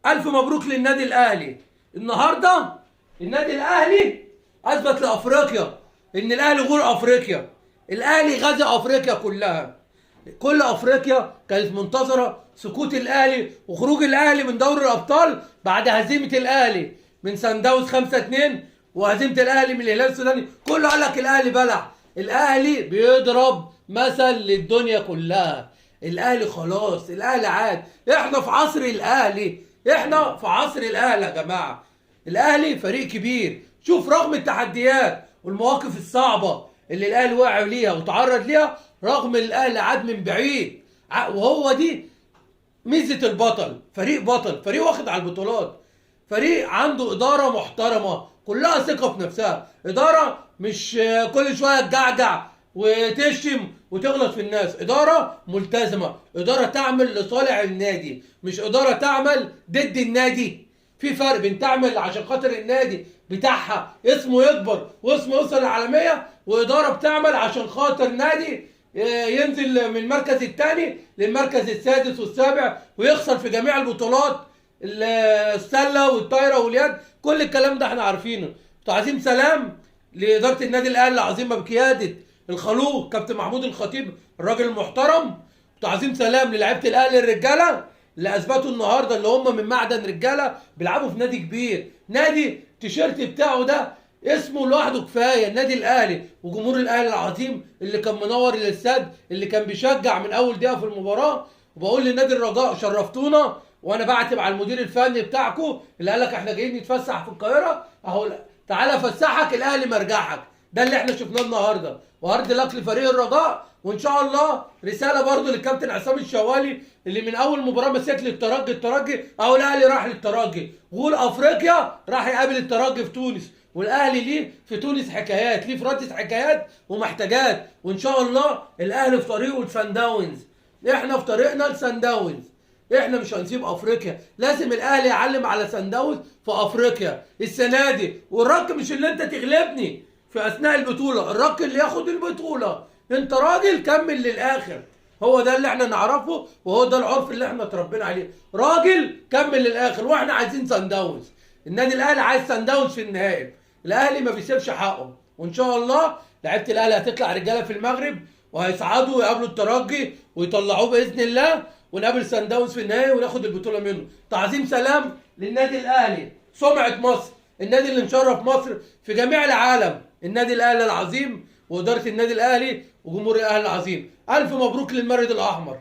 ألف مبروك للنادي الأهلي. النهارده النادي الأهلي أثبت لأفريقيا إن الأهلي غير أفريقيا. الأهلي غزا أفريقيا كلها. كل أفريقيا كانت منتظرة سقوط الأهلي وخروج الأهلي من دوري الأبطال بعد هزيمة الأهلي من سان داونز 5-2 وهزيمة الأهلي من الهلال السوداني. كله قال لك الأهلي بلع. الأهلي بيضرب مثل للدنيا كلها. الأهلي خلاص، الأهلي عاد. إحنا في عصر الأهلي. احنا في عصر الاهلي يا جماعه. الاهلي فريق كبير. شوف رغم التحديات والمواقف الصعبه اللي الاهلي واقع ليها وتعرض ليها، رغم الاهلي عاد من بعيد. وهو دي ميزه البطل. فريق بطل، فريق واخد على البطولات، فريق عنده اداره محترمه كلها ثقه في نفسها. اداره مش كل شويه تجعجع وتشتم وتغلط في الناس. اداره ملتزمه، اداره تعمل لصالح النادي، مش اداره تعمل ضد النادي. في فرق بين تعمل عشان خاطر النادي بتاعها اسمه يكبر واسمه يوصل للعالميه، واداره بتعمل عشان خاطر نادي ينزل من المركز الثاني للمركز السادس والسابع ويخسر في جميع البطولات، السله والطايره واليد. كل الكلام ده احنا عارفينه. تعظيم سلام لاداره النادي الاهلي العظيمه بقياده الخلوق كابتن محمود الخطيب الراجل المحترم. تعظيم سلام للاعيبه الاهلي الرجاله اللي اثبتوا النهارده اللي هم من معدن رجاله بيلعبوا في نادي كبير. نادي التيشيرت بتاعه ده اسمه لوحده كفايه. النادي الاهلي وجمهور الاهلي العظيم اللي كان منور الاستاد، اللي كان بيشجع من اول دقيقه في المباراه. وبقول لنادي الرجاء شرفتونا، وانا بعتب على المدير الفني بتاعكم اللي قال لك احنا جايين نتفسح في القاهره. اهو تعالى فسحك الاهلي مرجعك. ده اللي احنا شفناه النهارده. وهارد لك لفريق الرجاء، وان شاء الله رساله برضو للكابتن عصام الشوالي اللي من اول مباراه مسك الترجي اهو الاهلي راح للترجي. غول افريقيا راح يقابل الترجي في تونس. والاهلي ليه في تونس حكايات، ليه في رادس حكايات ومحتاجات. وان شاء الله الاهلي في طريقه لسان داونز. احنا في طريقنا لسان داونز. احنا مش هنسيب افريقيا. لازم الاهلي يعلم على سان داونز في افريقيا السنه دي. والرك مش اللي انت تغلبني في اثناء البطوله، الرك اللي ياخد البطوله. انت راجل كمل للاخر. هو ده اللي احنا نعرفه، وهو ده العرف اللي احنا اتربينا عليه. راجل كمل للاخر. واحنا عايزين سان داونز. النادي الاهلي عايز سان داونز في النهائي. الاهلي ما بيسيبش حقه. وان شاء الله لعيبه الاهلي هتطلع رجاله في المغرب وهيصعدوا ويقابلوا الترجي ويطلعوه باذن الله، ونقابل سان داونز في النهائي وناخد البطوله منه. تعظيم سلام للنادي الاهلي، سمعه مصر، النادي اللي مشرف مصر في جميع العالم. النادي الاهلي العظيم واداره النادي الاهلي وجمهور الاهلي العظيم. الف مبروك للمارد الاحمر.